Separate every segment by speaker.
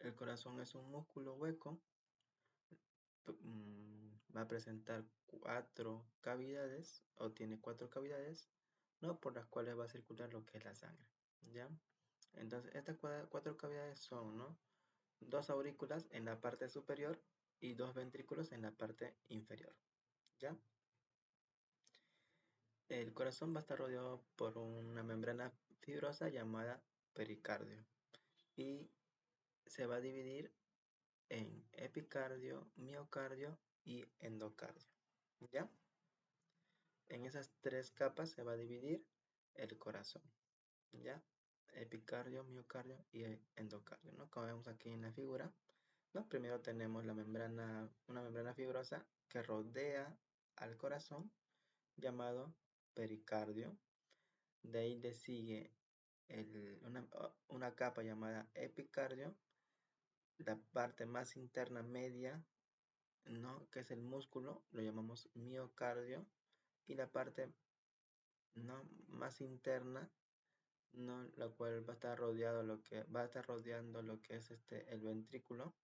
Speaker 1: el corazón es un músculo hueco, va a presentar 4 cavidades o tiene 4 cavidades, ¿no? Por las cuales va a circular lo que es la sangre, ¿ya? Entonces, estas 4 cavidades son, ¿no? 2 aurículas en la parte superior y 2 ventrículos en la parte inferior, ¿ya? El corazón va a estar rodeado por una membrana fibrosa llamada pericardio y se va a dividir en epicardio, miocardio y endocardio, ¿ya? En esas 3 capas se va a dividir el corazón, ¿ya? Epicardio, miocardio y endocardio, ¿no? Como vemos aquí en la figura, ¿no? Primero tenemos una membrana fibrosa que rodea al corazón, llamado pericardio. De ahí le sigue una capa llamada epicardio, la parte más interna media, ¿no? Que es el músculo, lo llamamos miocardio, y la parte, ¿no? más interna, ¿no? La cual va a estar rodeando lo que es el ventrículo,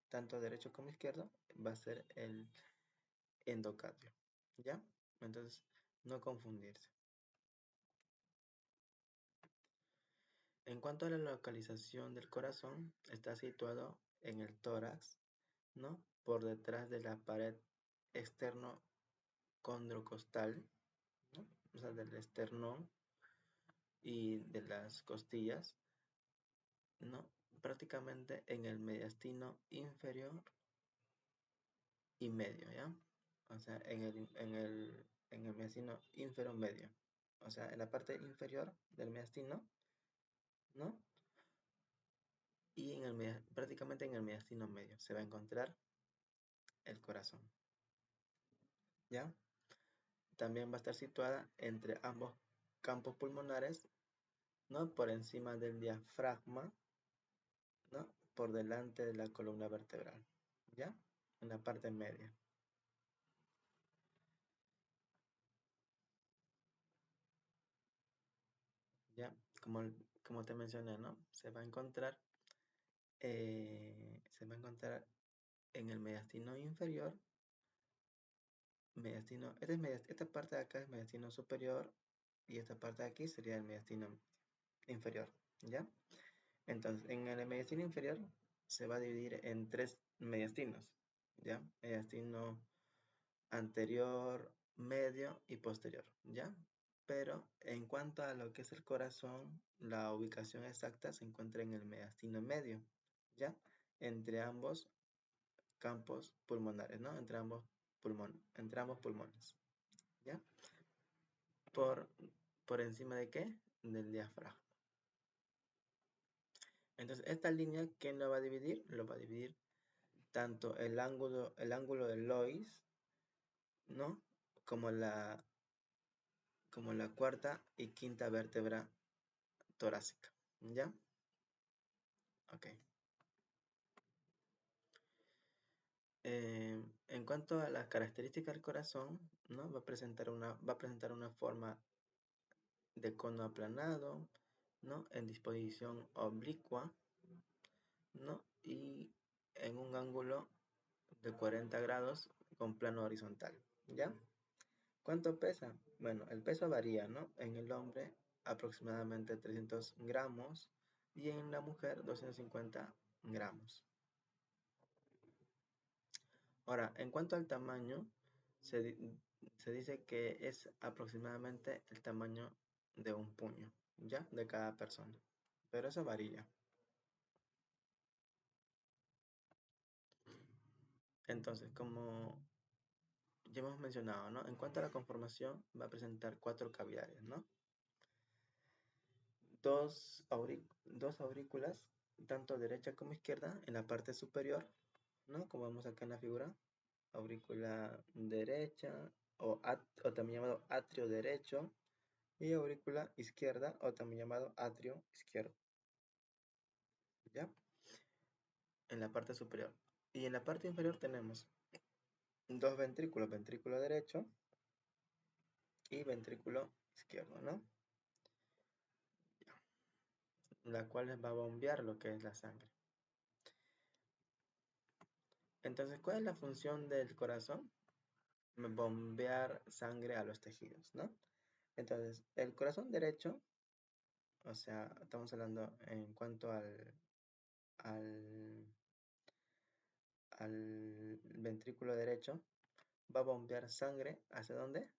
Speaker 1: tanto derecho como izquierdo, va a ser el endocardio, ¿ya? Entonces, no confundirse. En cuanto a la localización del corazón, está situado en el tórax, ¿no? Por detrás de la pared externo condrocostal, ¿no? O sea, del esternón y de las costillas, ¿no? Prácticamente en el mediastino inferior y medio, ¿ya? O sea, en el mediastino inferior medio. O sea, en la parte inferior del mediastino, ¿no? Y prácticamente en el mediastino medio se va a encontrar el corazón, ¿ya? También va a estar situada entre ambos campos pulmonares, ¿no? Por encima del diafragma, ¿no? Por delante de la columna vertebral, ¿ya? En la parte media. ¿Ya? Como te mencioné, ¿no? Se va a encontrar en el mediastino inferior, esta parte de acá es mediastino superior y esta parte de aquí sería el mediastino inferior, ¿ya? Entonces, en el mediastino inferior se va a dividir en 3 mediastinos, ¿ya? Mediastino anterior, medio y posterior, ¿ya? Pero en cuanto a lo que es el corazón, la ubicación exacta se encuentra en el mediastino medio, ¿ya? Entre ambos campos pulmonares, ¿no? Entre ambos pulmones, ¿ya? Por, por encima de ¿qué? Del diafragma. Entonces, esta línea, ¿quién lo va a dividir? Lo va a dividir tanto el ángulo de Lois, ¿no? Como la cuarta y quinta vértebra torácica, ¿ya? Ok. En cuanto a las características del corazón, ¿no? Va a presentar una forma de cono aplanado, ¿no? En disposición oblicua, ¿no? Y en un ángulo de 40 grados con plano horizontal, ¿ya? ¿Cuánto pesa? Bueno, el peso varía, ¿no? En el hombre aproximadamente 300 gramos y en la mujer 250 gramos. Ahora, en cuanto al tamaño, se dice que es aproximadamente el tamaño de un puño, ¿ya? De cada persona. Pero eso varía. Entonces, como ya hemos mencionado, ¿no? En cuanto a la conformación, va a presentar 4 cavidades, ¿no? Dos aurículas, tanto derecha como izquierda, en la parte superior, ¿no? Como vemos acá en la figura, aurícula derecha o también llamado atrio derecho y aurícula izquierda o también llamado atrio izquierdo, ¿ya? En la parte superior. Y en la parte inferior tenemos 2 ventrículos, ventrículo derecho y ventrículo izquierdo, ¿no? la cual va a bombear lo que es la sangre. Entonces, ¿cuál es la función del corazón? Bombear sangre a los tejidos, ¿no? Entonces, el corazón derecho, o sea, estamos hablando en cuanto al, al ventrículo derecho, va a bombear sangre ¿hacia dónde?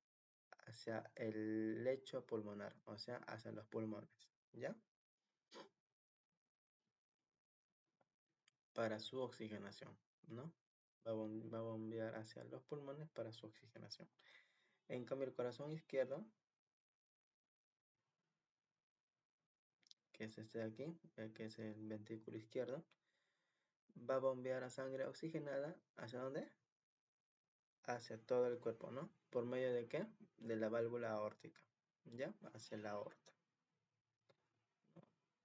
Speaker 1: Hacia el lecho pulmonar, o sea, hacia los pulmones, ¿ya? Para su oxigenación, ¿no? Va a bombear hacia los pulmones para su oxigenación. En cambio, el corazón izquierdo, que es este de aquí, que es el ventrículo izquierdo, va a bombear a sangre oxigenada, ¿hacia dónde? Hacia todo el cuerpo, ¿no? ¿Por medio de qué? De la válvula aórtica, ¿ya? Hacia la aorta.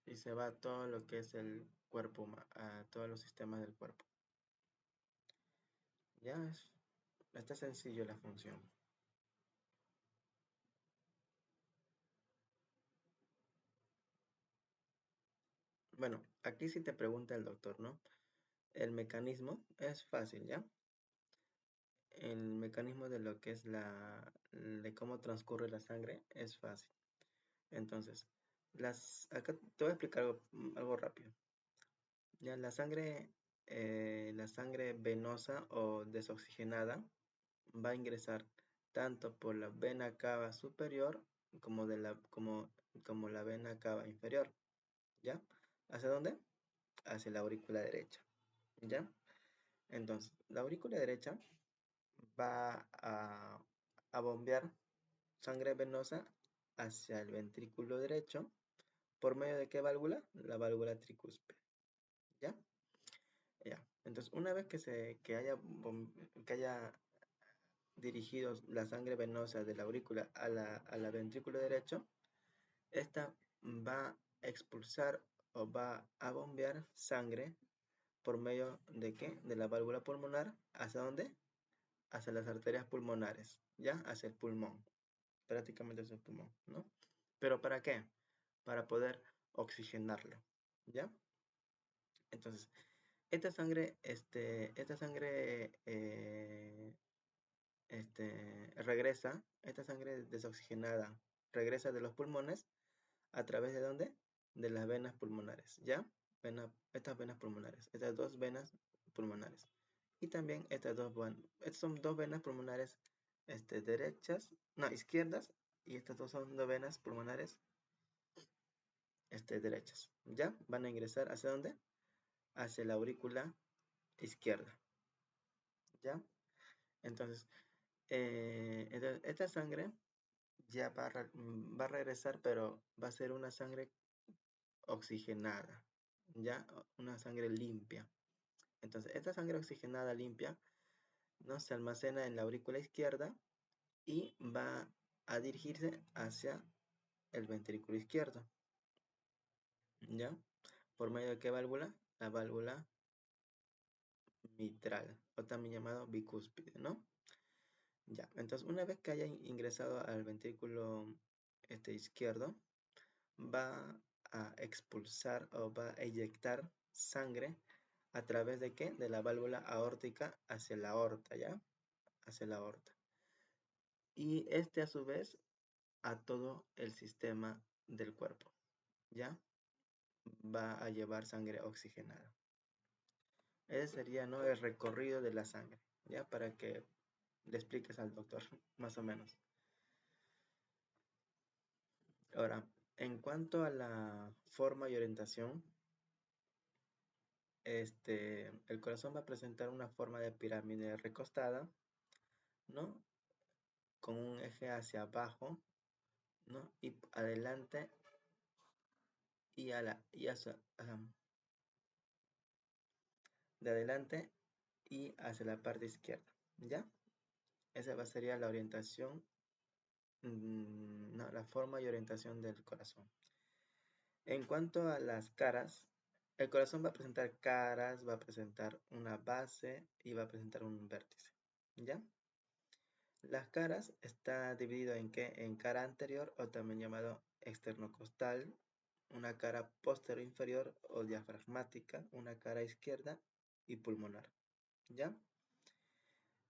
Speaker 1: Y se va a todo lo que es el cuerpo, a todos los sistemas del cuerpo. Ya está sencillo la función. Bueno, aquí sí te pregunta el doctor, ¿no? El mecanismo es fácil, ¿ya? El mecanismo de lo que es de cómo transcurre la sangre es fácil. Entonces, acá te voy a explicar algo rápido. Ya la sangre venosa o desoxigenada va a ingresar tanto por la vena cava superior como la vena cava inferior, ¿ya? ¿Hacia dónde? Hacia la aurícula derecha, ¿ya? Entonces, la aurícula derecha va a bombear sangre venosa hacia el ventrículo derecho. ¿Por medio de qué válvula? La válvula tricúspide, ¿ya? Ya. Entonces, una vez que haya dirigido la sangre venosa de la aurícula a la ventrículo derecho, esta va a expulsar o va a bombear sangre por medio de qué? De la válvula pulmonar. ¿Hacia dónde? Hacia las arterias pulmonares, ¿ya? Hacia el pulmón, prácticamente hacia el pulmón, ¿no? ¿Pero para qué? Para poder oxigenarlo, ¿ya? Entonces, esta sangre esta sangre desoxigenada regresa de los pulmones a través de dónde? De las venas pulmonares, ¿ya? Estas venas pulmonares, estas dos venas pulmonares. Y también estas son dos venas pulmonares derechas, no, izquierdas, y estas dos son dos venas pulmonares derechas, ¿ya? Van a ingresar ¿hacia dónde? Hacia la aurícula izquierda, ¿ya? Entonces, esta sangre ya va a regresar, pero va a ser una sangre oxigenada, ya una sangre limpia. Entonces, esta sangre oxigenada limpia no se almacena en la aurícula izquierda y va a dirigirse hacia el ventrículo izquierdo, ¿ya? ¿Por medio de qué válvula? La válvula mitral, o también llamado bicúspide, ¿no? Ya, entonces una vez que haya ingresado al ventrículo izquierdo, va a expulsar o va a eyectar sangre a través de qué? De la válvula aórtica hacia la aorta, ¿ya? Hacia la aorta. Y a su vez a todo el sistema del cuerpo, ¿ya? Va a llevar sangre oxigenada. Ese sería, ¿no? El recorrido de la sangre, ¿ya? Para que le expliques al doctor, más o menos. Ahora, en cuanto a la forma y orientación, el corazón va a presentar una forma de pirámide recostada, ¿no? Con un eje hacia abajo, ¿no? Y adelante y hacia, de adelante y hacia la parte izquierda, ¿ya? Esa sería la orientación, no, la forma y orientación del corazón. En cuanto a las caras, el corazón va a presentar caras, va a presentar una base y va a presentar un vértice, ¿ya? Las caras está dividido en qué? En cara anterior o también llamado externocostal, una cara posterior inferior o diafragmática, una cara izquierda y pulmonar, ¿ya?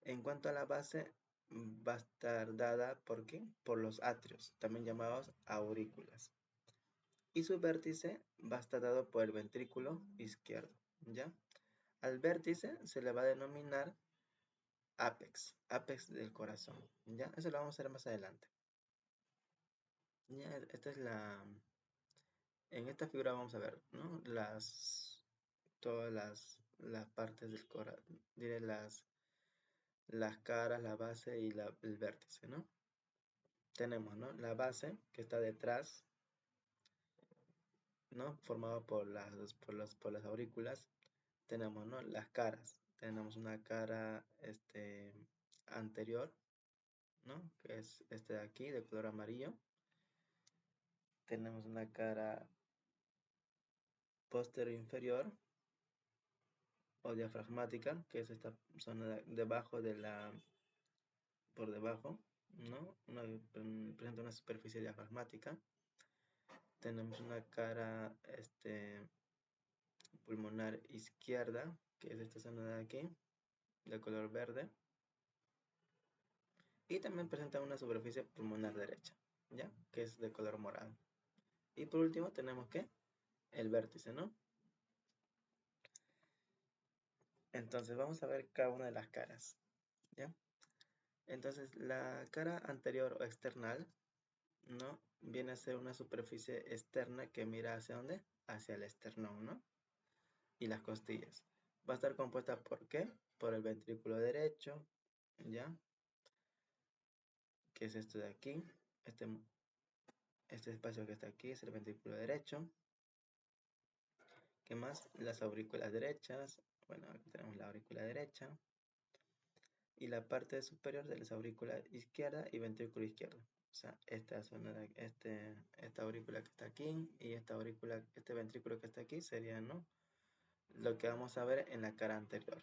Speaker 1: En cuanto a la base, va a estar dada ¿por qué? Por los atrios, también llamados aurículas. Y su vértice va a estar dado por el ventrículo izquierdo, ¿ya? Al vértice se le va a denominar ápex del corazón, ¿ya? Eso lo vamos a hacer más adelante. Ya, en esta figura vamos a ver, ¿no? Todas las partes del corazón, diré las caras, la base y el vértice, ¿no? Tenemos, ¿no? La base que está detrás, ¿no? Formado por las aurículas. Tenemos, ¿no? Las caras. Tenemos una cara anterior, ¿no? Que es este de aquí, de color amarillo. Tenemos una cara posterior inferior o diafragmática, que es esta zona debajo por debajo, ¿no? Presenta una superficie diafragmática. Tenemos una cara pulmonar izquierda, que es esta zona de aquí, de color verde. Y también presenta una superficie pulmonar derecha, ¿ya? Que es de color morado. Y por último tenemos que el vértice, ¿no? Entonces vamos a ver cada una de las caras, ¿ya? Entonces la cara anterior o external, ¿no? Viene a ser una superficie externa que mira hacia dónde, hacia el esternón, ¿no? Y las costillas. Va a estar compuesta por ¿qué? Por el ventrículo derecho, ¿ya? Que es esto de aquí. Este espacio que está aquí es el ventrículo derecho. ¿Qué más? Las aurículas derechas. Bueno, aquí tenemos la aurícula derecha. Y la parte superior de la aurícula izquierda y ventrículo izquierdo. O sea, esta zona de esta aurícula que está aquí y este ventrículo que está aquí sería, ¿no? Lo que vamos a ver en la cara anterior.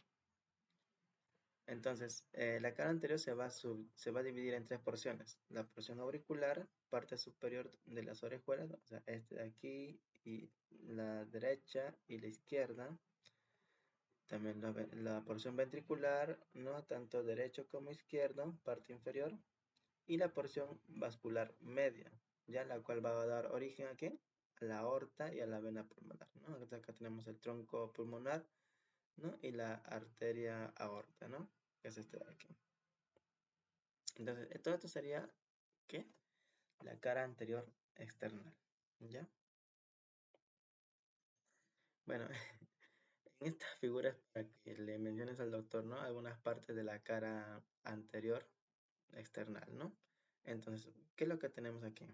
Speaker 1: Entonces, la cara anterior se va a dividir en tres porciones. La porción auricular, parte superior de las orejuelas, o sea, este de aquí, y la derecha y la izquierda. También la porción ventricular, ¿no? Tanto derecho como izquierdo, parte inferior. Y la porción vascular media, ya la cual va a dar origen a ¿qué? A la aorta y a la vena pulmonar, ¿no? Acá tenemos el tronco pulmonar, ¿no? Y la arteria aorta, ¿no? Que es este de aquí. Entonces, todo esto sería, ¿qué? La cara anterior external, ¿ya? Bueno, en esta figura es para que le menciones al doctor, ¿no? Algunas partes de la cara anterior external, ¿no? Entonces, ¿qué es lo que tenemos aquí?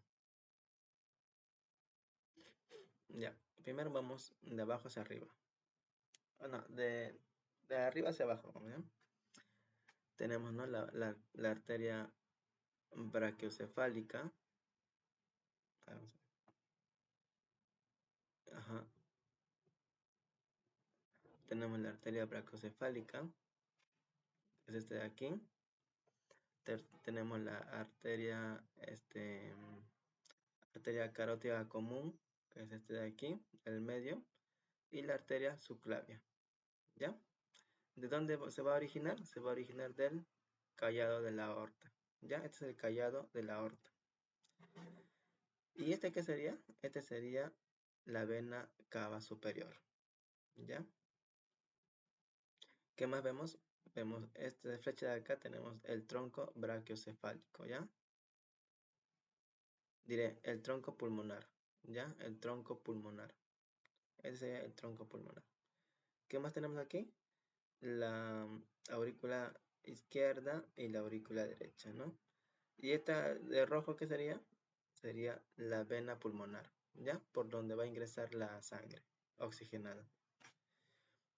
Speaker 1: Ya, primero vamos de abajo hacia arriba. Bueno, de arriba hacia abajo, ¿ya? Tenemos, ¿no? La arteria brachiocefálica. Ajá. Tenemos la arteria brachiocefálica, es este de aquí. Tenemos la arteria carótida común, que es este de aquí, el medio, y la arteria subclavia, ¿ya? ¿De dónde se va a originar? Se va a originar del callado de la aorta, ¿ya? Este es el callado de la aorta. ¿Y este qué sería? Este sería la vena cava superior, ¿ya? ¿Qué más vemos? Vemos esta flecha de acá, tenemos el tronco brachiocefálico, ¿ya? Diré, el tronco pulmonar, ¿ya? El tronco pulmonar. Ese sería el tronco pulmonar. ¿Qué más tenemos aquí? La aurícula izquierda y la aurícula derecha, ¿no? ¿Y esta de rojo qué sería? Sería la vena pulmonar, ¿ya? Por donde va a ingresar la sangre oxigenada.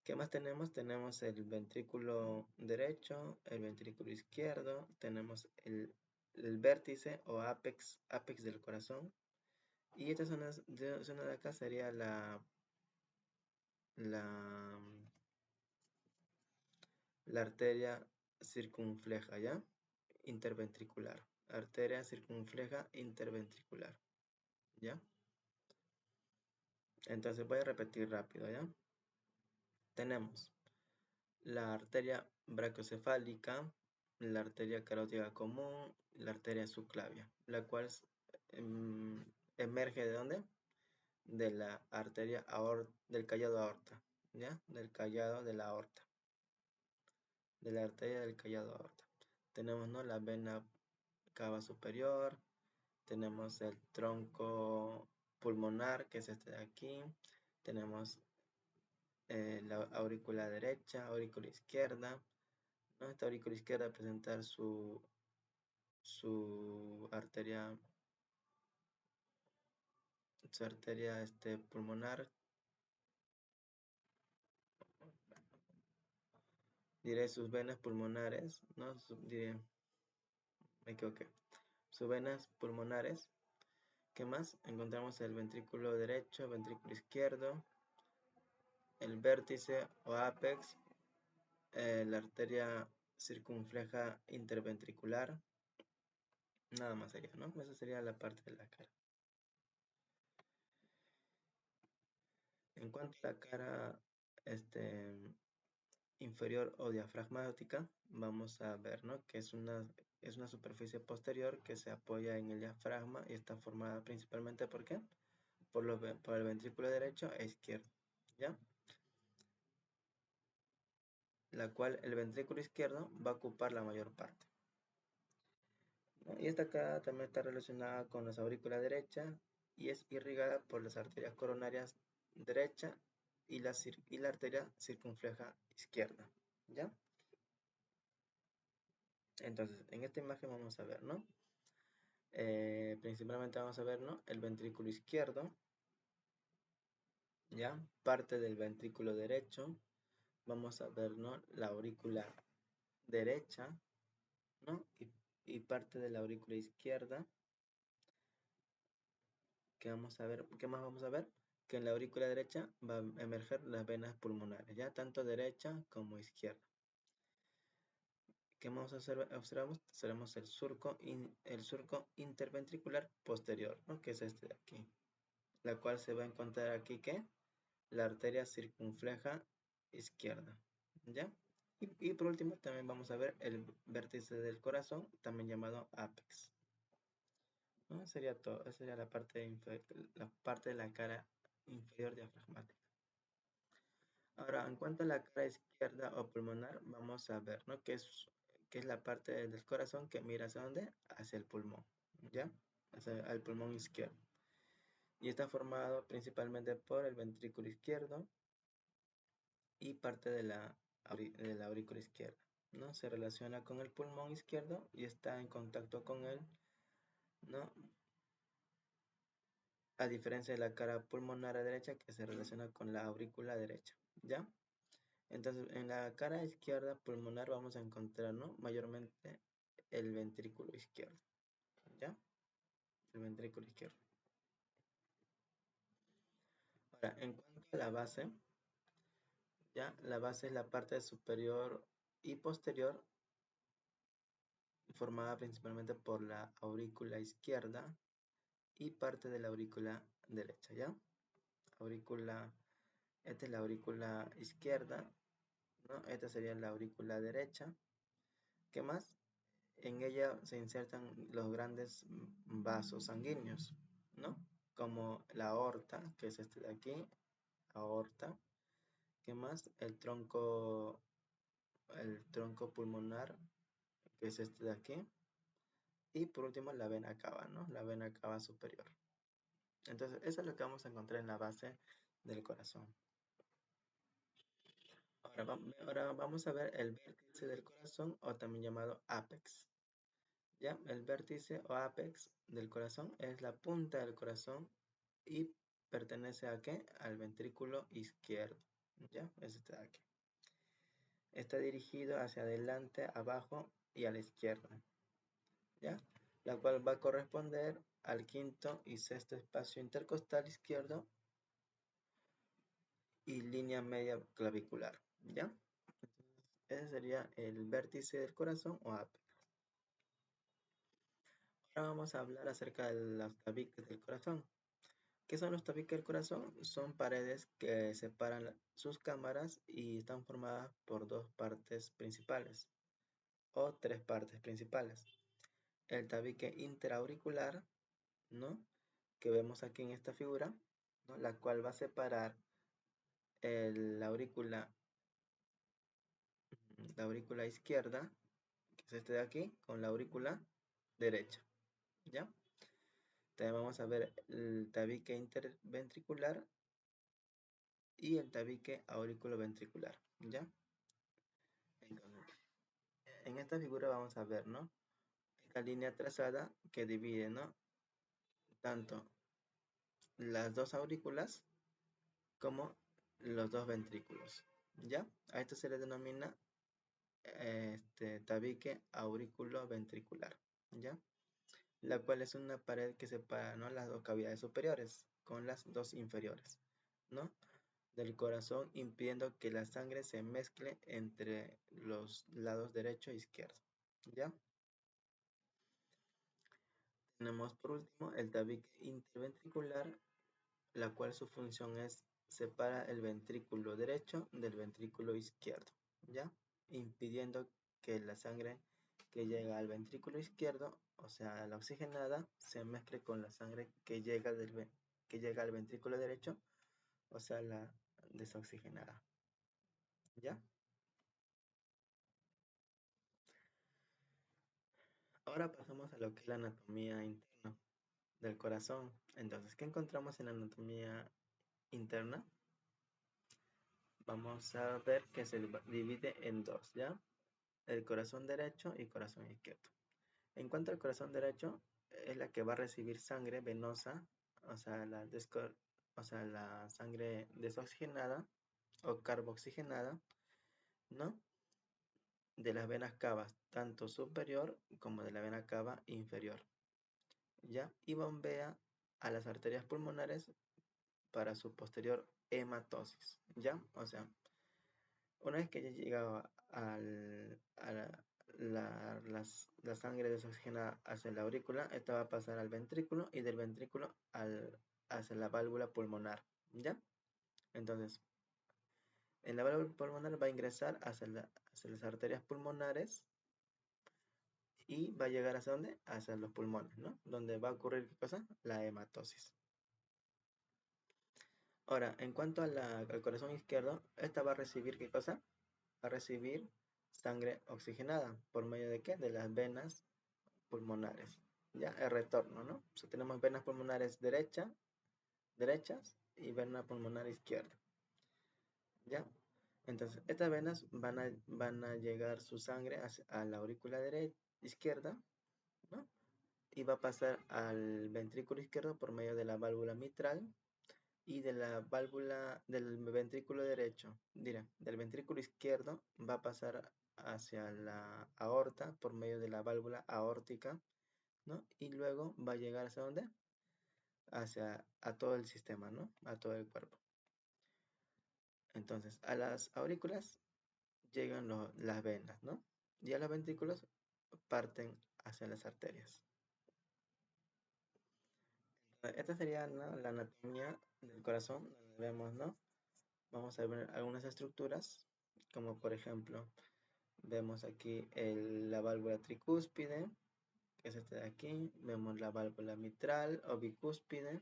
Speaker 1: ¿Qué más tenemos? Tenemos el ventrículo derecho, el ventrículo izquierdo, tenemos el vértice o ápex del corazón. Y esta zona de acá sería la, la arteria circunfleja, ¿ya? Interventricular. Arteria circunfleja interventricular, ¿ya? Entonces voy a repetir rápido, ¿ya? Tenemos la arteria brachiocefálica, la arteria carótida común, la arteria subclavia, la cual em, emerge ¿de dónde? De la arteria del callado aorta, ¿ya? Del callado de la aorta, de la arteria del callado aorta. Tenemos, ¿no?, la vena cava superior, tenemos el tronco pulmonar, que es este de aquí, tenemos la aurícula derecha, aurícula izquierda, ¿no? Esta aurícula izquierda presenta su arteria, pulmonar, diré sus venas pulmonares, ¿no? Diré, me equivoqué, sus venas pulmonares. ¿Qué más? Encontramos el ventrículo derecho, ventrículo izquierdo, el vértice o ápex, la arteria circunfleja interventricular, nada más sería, ¿no? Esa sería la parte de la cara. En cuanto a la cara inferior o diafragmática, vamos a ver, ¿no?, que es una superficie posterior que se apoya en el diafragma y está formada principalmente ¿por qué? Por el ventrículo derecho e izquierdo, ¿ya? La cual el ventrículo izquierdo va a ocupar la mayor parte, ¿no? Y esta acá también está relacionada con la aurícula derecha y es irrigada por las arterias coronarias derecha y la arteria circunfleja izquierda, ¿ya? Entonces, en esta imagen vamos a ver, ¿no? Principalmente vamos a ver, ¿no?, el ventrículo izquierdo, ¿ya? Parte del ventrículo derecho. Vamos a ver, ¿no?, la aurícula derecha, ¿no? Y parte de la aurícula izquierda. ¿Qué vamos a ver? ¿Qué más vamos a ver? Que en la aurícula derecha va a emerger las venas pulmonares, ¿ya? Tanto derecha como izquierda. ¿Qué más observamos? Observamos el surco interventricular posterior, ¿no?, que es este de aquí, la cual se va a encontrar aquí, ¿qué? La arteria circunfleja izquierda, ¿ya? Y por último también vamos a ver el vértice del corazón, también llamado ápex, ¿no? Sería todo, esa sería la parte de la cara inferior diafragmática. Ahora, en cuanto a la cara izquierda o pulmonar, vamos a ver, ¿no?, que es la parte del corazón que mira hacia dónde, hacia el pulmón, ¿ya? Hacia el pulmón izquierdo. Y está formado principalmente por el ventrículo izquierdo y parte de la aurícula izquierda, ¿no? Se relaciona con el pulmón izquierdo y está en contacto con él, ¿no? A diferencia de la cara pulmonar derecha que se relaciona con la aurícula derecha, ¿ya? Entonces, en la cara izquierda pulmonar vamos a encontrar, ¿no?, mayormente el ventrículo izquierdo, ¿ya? El ventrículo izquierdo. Ahora, en cuanto a la base, ¿ya? La base es la parte superior y posterior formada principalmente por la aurícula izquierda y parte de la aurícula derecha, ¿ya? Esta es la aurícula izquierda, ¿no? Esta sería la aurícula derecha. ¿Qué más? En ella se insertan los grandes vasos sanguíneos, ¿no? Como la aorta, que es este de aquí, aorta. ¿Qué más? El tronco pulmonar, que es este de aquí. Y por último la vena cava, ¿no? La vena cava superior. Entonces, eso es lo que vamos a encontrar en la base del corazón. Ahora vamos a ver el vértice del corazón, o también llamado ápex. ¿Ya? El vértice o ápex del corazón es la punta del corazón y pertenece ¿a qué? Al ventrículo izquierdo. ¿Ya? Es este de aquí. Está dirigido hacia adelante, abajo y a la izquierda, ¿ya? La cual va a corresponder al quinto y sexto espacio intercostal izquierdo y línea media clavicular, ¿ya? Ese sería el vértice del corazón o ápex. Ahora vamos a hablar acerca de las tabiques del corazón. ¿Qué son los tabiques del corazón? Son paredes que separan sus cámaras y están formadas por dos partes principales o tres partes principales. El tabique interauricular, ¿no? Que vemos aquí en esta figura, ¿no? La cual va a separar la aurícula izquierda, que es este de aquí, con la aurícula derecha, ¿ya? También vamos a ver el tabique interventricular y el tabique auriculoventricular, ¿ya? Entonces, en esta figura vamos a ver, ¿no? Esta línea trazada que divide, ¿no? Tanto las dos aurículas como los dos ventrículos, ¿ya? A esto se le denomina tabique auriculoventricular, ¿ya? La cual es una pared que separa, ¿no? Las dos cavidades superiores con las dos inferiores, ¿no? Del corazón, impidiendo que la sangre se mezcle entre los lados derecho e izquierdo, ¿ya? Tenemos por último el tabique interventricular, la cual su función es separar el ventrículo derecho del ventrículo izquierdo, ¿ya? Impidiendo que la sangre que llega al ventrículo izquierdo, o sea, la oxigenada, se mezcle con la sangre que llega al ventrículo derecho, o sea, la desoxigenada, ¿ya? Ahora pasamos a lo que es la anatomía interna del corazón. Entonces, ¿qué encontramos en la anatomía interna? Vamos a ver que se divide en dos, ¿ya? El corazón derecho y corazón izquierdo. En cuanto al corazón derecho, es la que va a recibir sangre venosa, o sea, o sea, la sangre desoxigenada o carboxigenada, ¿no? De las venas cavas, tanto superior como de la vena cava inferior, ¿ya? Y bombea a las arterias pulmonares para su posterior hematosis, ¿ya? O sea, una vez que ya llegaba a la sangre desoxigenada hacia la aurícula, esta va a pasar al ventrículo y del ventrículo hacia la válvula pulmonar, ¿ya? Entonces, en la válvula pulmonar va a ingresar hacia las arterias pulmonares y va a llegar ¿hacia dónde? Hacia los pulmones, ¿no? Donde va a ocurrir, ¿qué cosa? La hematosis. Ahora, en cuanto al corazón izquierdo, esta va a recibir, ¿qué cosa? Va a recibir sangre oxigenada. ¿Por medio de qué? De las venas pulmonares. Ya, el retorno, ¿no? O sea, tenemos venas pulmonares derechas y vena pulmonar izquierda. ¿Ya? Entonces, estas venas van a llegar su sangre a la aurícula izquierda, ¿no? Y va a pasar al ventrículo izquierdo por medio de la válvula mitral y de la válvula del ventrículo derecho, del ventrículo izquierdo va a pasar hacia la aorta por medio de la válvula aórtica, ¿no? Y luego va a llegar ¿hacia dónde? A todo el sistema, ¿no? A todo el cuerpo. Entonces, a las aurículas llegan las venas, ¿no? Y a los ventrículos parten hacia las arterias. Esta sería, ¿no? La anatomía del corazón, donde vemos, ¿no? Vamos a ver algunas estructuras, como por ejemplo, vemos aquí la válvula tricúspide, que es este de aquí. Vemos la válvula mitral o bicúspide,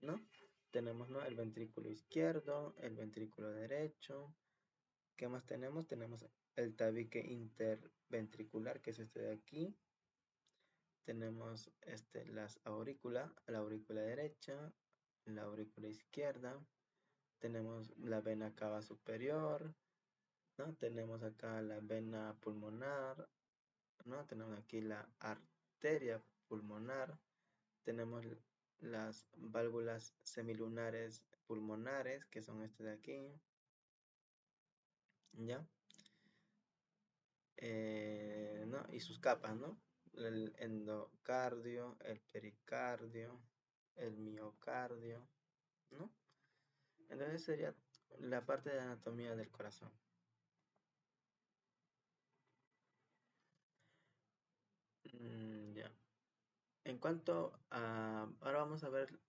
Speaker 1: ¿no? Tenemos, ¿no? El ventrículo izquierdo, el ventrículo derecho. ¿Qué más tenemos? Tenemos el tabique interventricular, que es este de aquí. Tenemos la aurícula derecha, la aurícula izquierda. Tenemos la vena cava superior, ¿no? Tenemos acá la vena pulmonar, ¿no? Tenemos aquí la arteria pulmonar, tenemos las válvulas semilunares pulmonares, que son este de aquí, ¿ya? ¿No? Y sus capas, ¿no? El endocardio, el pericardio, el miocardio, ¿no? Entonces sería la parte de anatomía del corazón. Ya. En cuanto a, ahora vamos a ver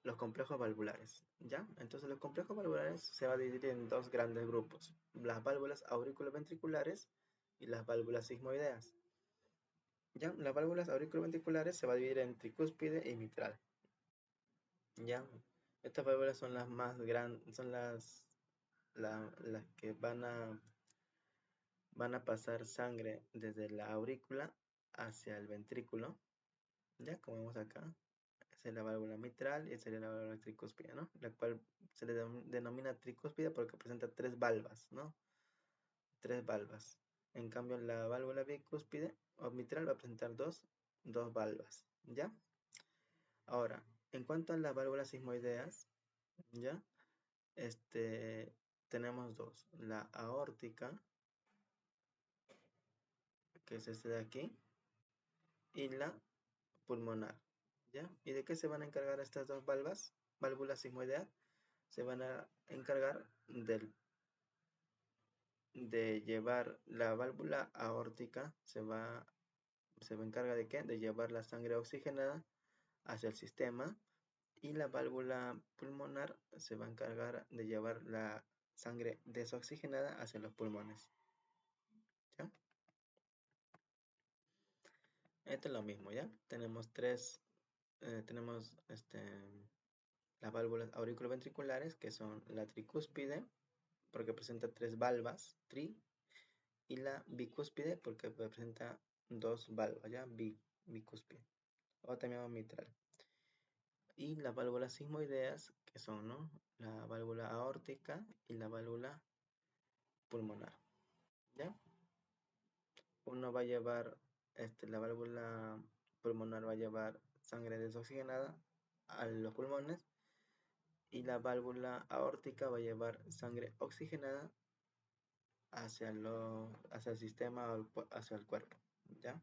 Speaker 1: los complejos valvulares, ¿ya? Entonces los complejos valvulares se va a dividir en dos grandes grupos, las válvulas auriculoventriculares y las válvulas sigmoideas. ¿Ya? Las válvulas auriculoventriculares se va a dividir en tricúspide y mitral, ¿ya? Estas válvulas son las más grandes, son las que van a pasar sangre desde la aurícula hacia el ventrículo, ¿ya? Como vemos acá. Esa es la válvula mitral y esa sería la válvula tricúspide, ¿no? La cual se le denomina tricúspide porque presenta tres valvas, ¿no? Tres valvas. En cambio, la válvula bicúspide o mitral va a presentar dos valvas, ¿ya? Ahora, en cuanto a las válvulas sismoideas, ¿ya? Tenemos dos, la aórtica, que es este de aquí, y la pulmonar, ¿ya? ¿Y de qué se van a encargar estas dos válvulas sismoideas? Se van a encargar de llevar la válvula aórtica, se va a encargar de qué? De llevar la sangre oxigenada hacia el sistema, y la válvula pulmonar se va a encargar de llevar la sangre desoxigenada hacia los pulmones, ¿ya? Esto es lo mismo, ¿ya? Tenemos las válvulas auriculoventriculares, que son la tricúspide, porque presenta tres valvas, y la bicúspide, porque presenta dos valvas, ¿ya? Bicúspide, o también mitral. Y las válvulas sismoideas, que son, ¿no? La válvula aórtica y la válvula pulmonar, ¿ya? Uno va a llevar, la válvula pulmonar va a llevar sangre desoxigenada a los pulmones, y la válvula aórtica va a llevar sangre oxigenada hacia el sistema o hacia el cuerpo, ¿ya?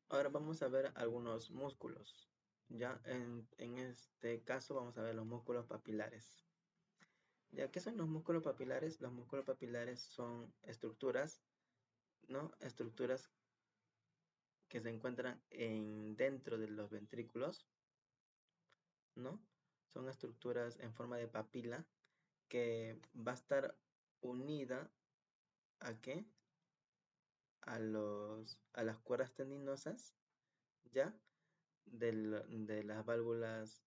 Speaker 1: Ahora vamos a ver algunos músculos, ¿ya? En este caso vamos a ver los músculos papilares. ¿Ya? ¿Qué son los músculos papilares? Los músculos papilares son estructuras, ¿no? Estructuras que se encuentran dentro de los ventrículos, ¿no? Son estructuras en forma de papila que va a estar unida ¿a qué? A las cuerdas tendinosas, ¿ya? De las válvulas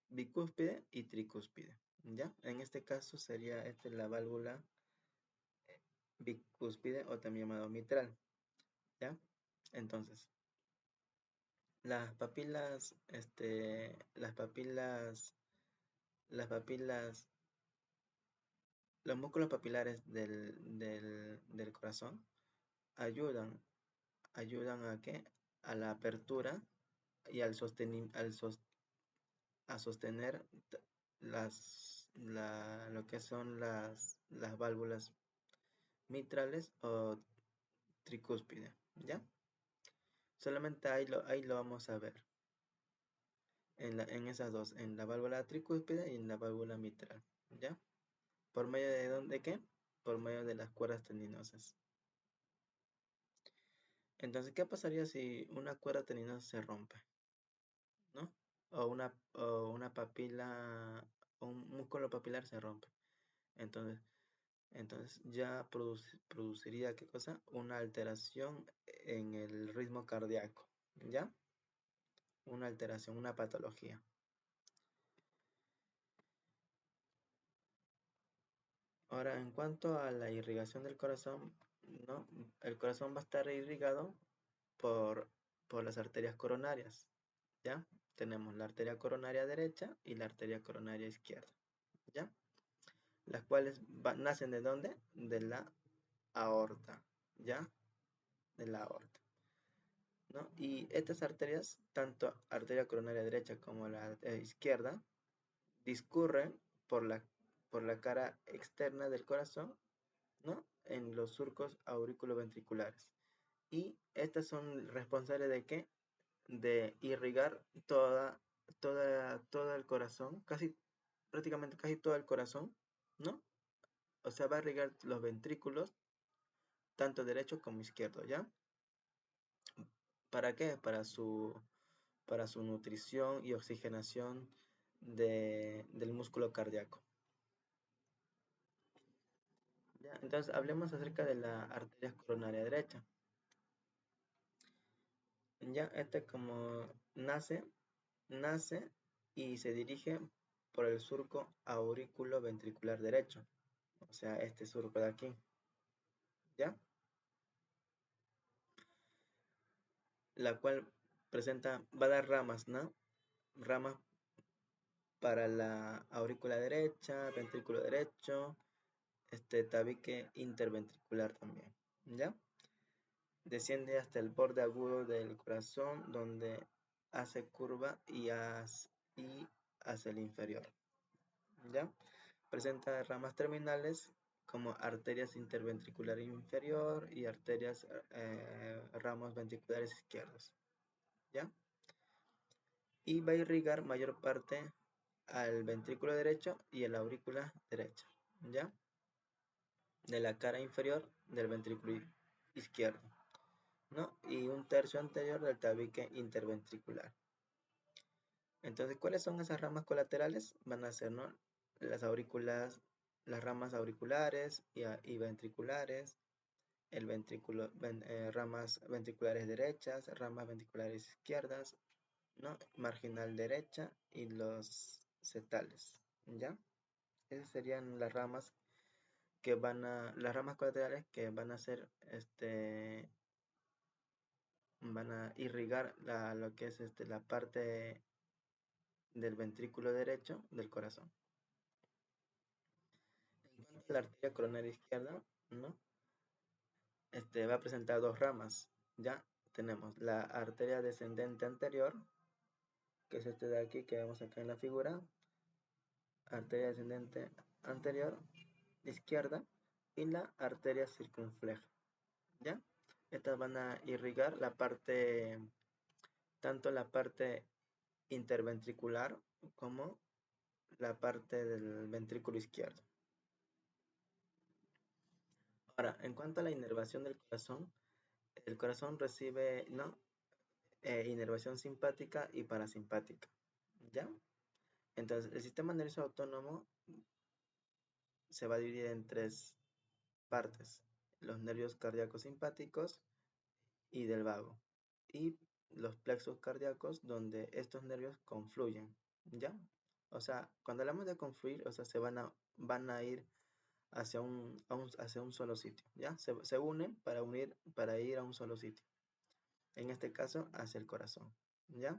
Speaker 1: bicúspide y tricúspide, ¿ya? En este caso sería la válvula bicúspide o también llamado mitral, ¿ya? Entonces, las papilas, las papilas, los músculos papilares del corazón ayudan, ayudan ¿a qué? A la apertura y a sostener lo que son las válvulas mitrales o tricúspide, ¿ya? Solamente ahí lo vamos a ver, en esas dos, en la válvula tricúspide y en la válvula mitral, ¿ya? ¿Por medio de dónde qué? Por medio de las cuerdas tendinosas. Entonces, ¿qué pasaría si una cuerda tendinosa se rompe? ¿No? O una papila, o un músculo papilar se rompe. Entonces, ya produciría, ¿qué cosa? Una alteración en el ritmo cardíaco, ¿ya? Una alteración, una patología. Ahora, en cuanto a la irrigación del corazón, ¿no? El corazón va a estar irrigado por, por las arterias coronarias, ¿ya? Tenemos la arteria coronaria derecha y la arteria coronaria izquierda, ¿ya? Las cuales nacen ¿de dónde? De la aorta, ¿ya? De la aorta, ¿no? Y estas arterias, tanto arteria coronaria derecha como la izquierda, discurren por la cara externa del corazón, ¿no? En los surcos auriculoventriculares. Y estas son responsables ¿de qué? De irrigar todo el corazón, prácticamente casi todo el corazón, ¿no? O sea, va a irrigar los ventrículos, tanto derecho como izquierdo, ¿ya? ¿Para qué? Para su nutrición y oxigenación del músculo cardíaco. ¿Ya? Entonces hablemos acerca de la arteria coronaria derecha. Ya, como nace y se dirige por el surco aurículo ventricular derecho, o sea, este surco de aquí, ¿ya? La cual va a dar ramas, ¿no? Ramas para la aurícula derecha, ventrículo derecho, tabique interventricular también, ¿ya? Desciende hasta el borde agudo del corazón, donde hace curva y hacia el inferior, ¿ya? Presenta ramas terminales como arterias interventricular inferior y arterias ramos ventriculares izquierdos, ¿ya? Y va a irrigar mayor parte al ventrículo derecho y a la aurícula derecha, ¿ya? De la cara inferior del ventrículo izquierdo, ¿no? Y un tercio anterior del tabique interventricular. Entonces, ¿cuáles son esas ramas colaterales? Van a ser, ¿no? Las aurículas, las ramas auriculares y ventriculares, ramas ventriculares derechas, ramas ventriculares izquierdas, ¿no? Marginal derecha y los setales, ¿ya? Esas serían las ramas las ramas colaterales que van a ser, van a irrigar lo que es la parte del ventrículo derecho del corazón. En cuanto a la arteria coronaria izquierda, ¿no? Va a presentar dos ramas, ¿ya? Tenemos la arteria descendente anterior, que es de aquí que vemos acá en la figura, arteria descendente anterior izquierda, y la arteria circunfleja, ¿ya? Estas van a irrigar tanto la parte interventricular como la parte del ventrículo izquierdo. Ahora, en cuanto a la inervación del corazón, el corazón recibe, ¿no? Inervación simpática y parasimpática, ¿ya? Entonces, el sistema nervioso autónomo se va a dividir en tres partes: los nervios cardíacos simpáticos y del vago, y los plexos cardíacos, donde estos nervios confluyen, ¿ya? O sea, cuando hablamos de confluir, o sea, van a ir hacia un solo sitio, ¿ya? Se unen para ir a un solo sitio, en este caso hacia el corazón, ¿ya?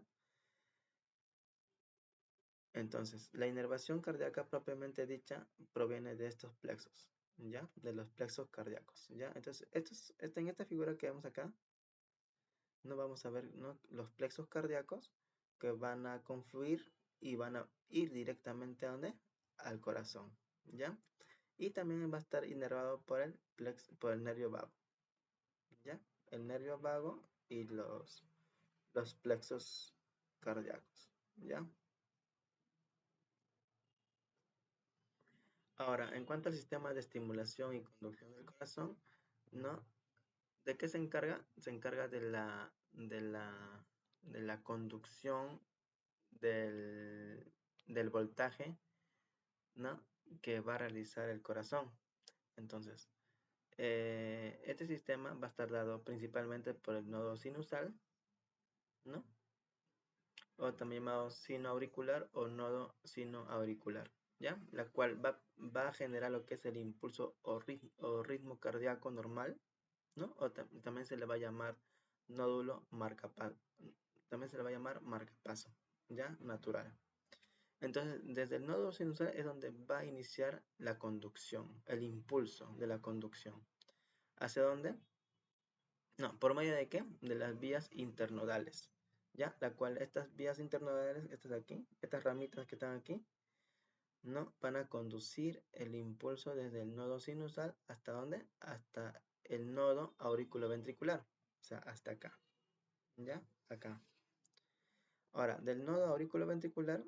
Speaker 1: Entonces, la inervación cardíaca propiamente dicha proviene de estos plexos, ¿ya? De los plexos cardíacos, ¿ya? Entonces, en esta figura que vemos acá, no vamos a ver, ¿no? Los plexos cardíacos que van a confluir y van a ir directamente ¿a dónde? Al corazón, ¿ya? Y también va a estar inervado por el nervio vago, ¿ya? El nervio vago y los plexos cardíacos, ¿ya? Ahora, en cuanto al sistema de estimulación y conducción del corazón, ¿no? ¿De qué se encarga? Se encarga de la conducción del voltaje, ¿no? Que va a realizar el corazón. Entonces, este sistema va a estar dado principalmente por el nodo sinusal, ¿no? O también llamado sino auricular o nodo sinoauricular, ¿ya? La cual va a generar lo que es el impulso o ritmo cardíaco normal, ¿no? O también se le va a llamar nódulo marcapaso, también se le va a llamar marcapaso, ¿ya? Natural. Entonces, desde el nodo sinusal es donde va a iniciar la conducción, el impulso de la conducción. ¿Hacia dónde? No, ¿por medio de qué? De las vías internodales, ¿ya? La cual estas vías internodales, estas de aquí, estas ramitas que están aquí, ¿no? Van a conducir el impulso desde el nodo sinusal ¿hasta dónde? Hasta el nodo auriculoventricular, o sea, hasta acá, ¿ya? Acá. Ahora, del nodo auriculoventricular,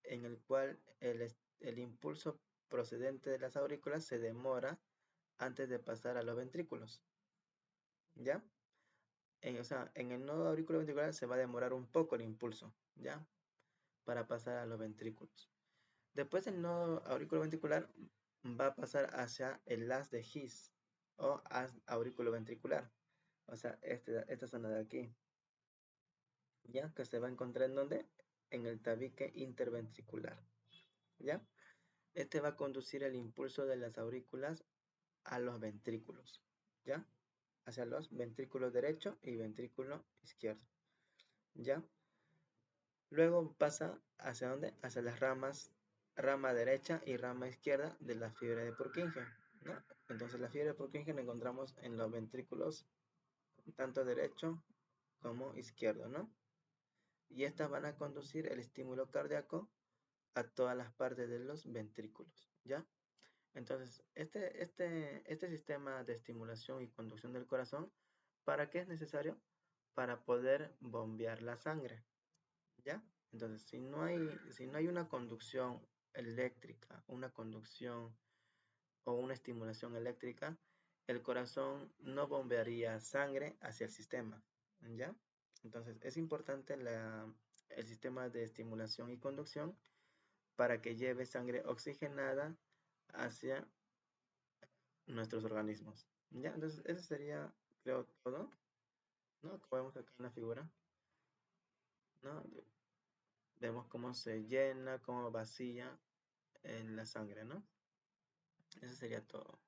Speaker 1: en el cual el impulso procedente de las aurículas se demora antes de pasar a los ventrículos, ¿ya? o sea, en el nodo auriculoventricular se va a demorar un poco el impulso, ¿ya? Para pasar a los ventrículos. Después el nodo auriculoventricular va a pasar hacia el haz de His o haz auriculoventricular, o sea, esta zona de aquí, ¿ya? Que se va a encontrar en donde? En el tabique interventricular, ¿ya? Este va a conducir el impulso de las aurículas a los ventrículos, ¿ya? Hacia los ventrículos derecho y ventrículo izquierdo, ¿ya? Luego pasa hacia dónde? Hacia las ramas, rama derecha y rama izquierda de la fibra de Purkinje, ¿no? Entonces la fibra de Purkinje la encontramos en los ventrículos tanto derecho como izquierdo, ¿no? Y estas van a conducir el estímulo cardíaco a todas las partes de los ventrículos, ¿ya? Entonces, este sistema de estimulación y conducción del corazón, ¿para qué es necesario? Para poder bombear la sangre, ¿ya? Entonces, si no hay una conducción eléctrica, una conducción o una estimulación eléctrica, el corazón no bombearía sangre hacia el sistema, ¿ya? Entonces, es importante el sistema de estimulación y conducción para que lleve sangre oxigenada hacia nuestros organismos. ¿Ya? Entonces, eso sería, creo, todo, ¿no? Como vemos aquí en la figura, ¿no? Vemos cómo se llena, cómo vacía en la sangre, ¿no? Eso sería todo.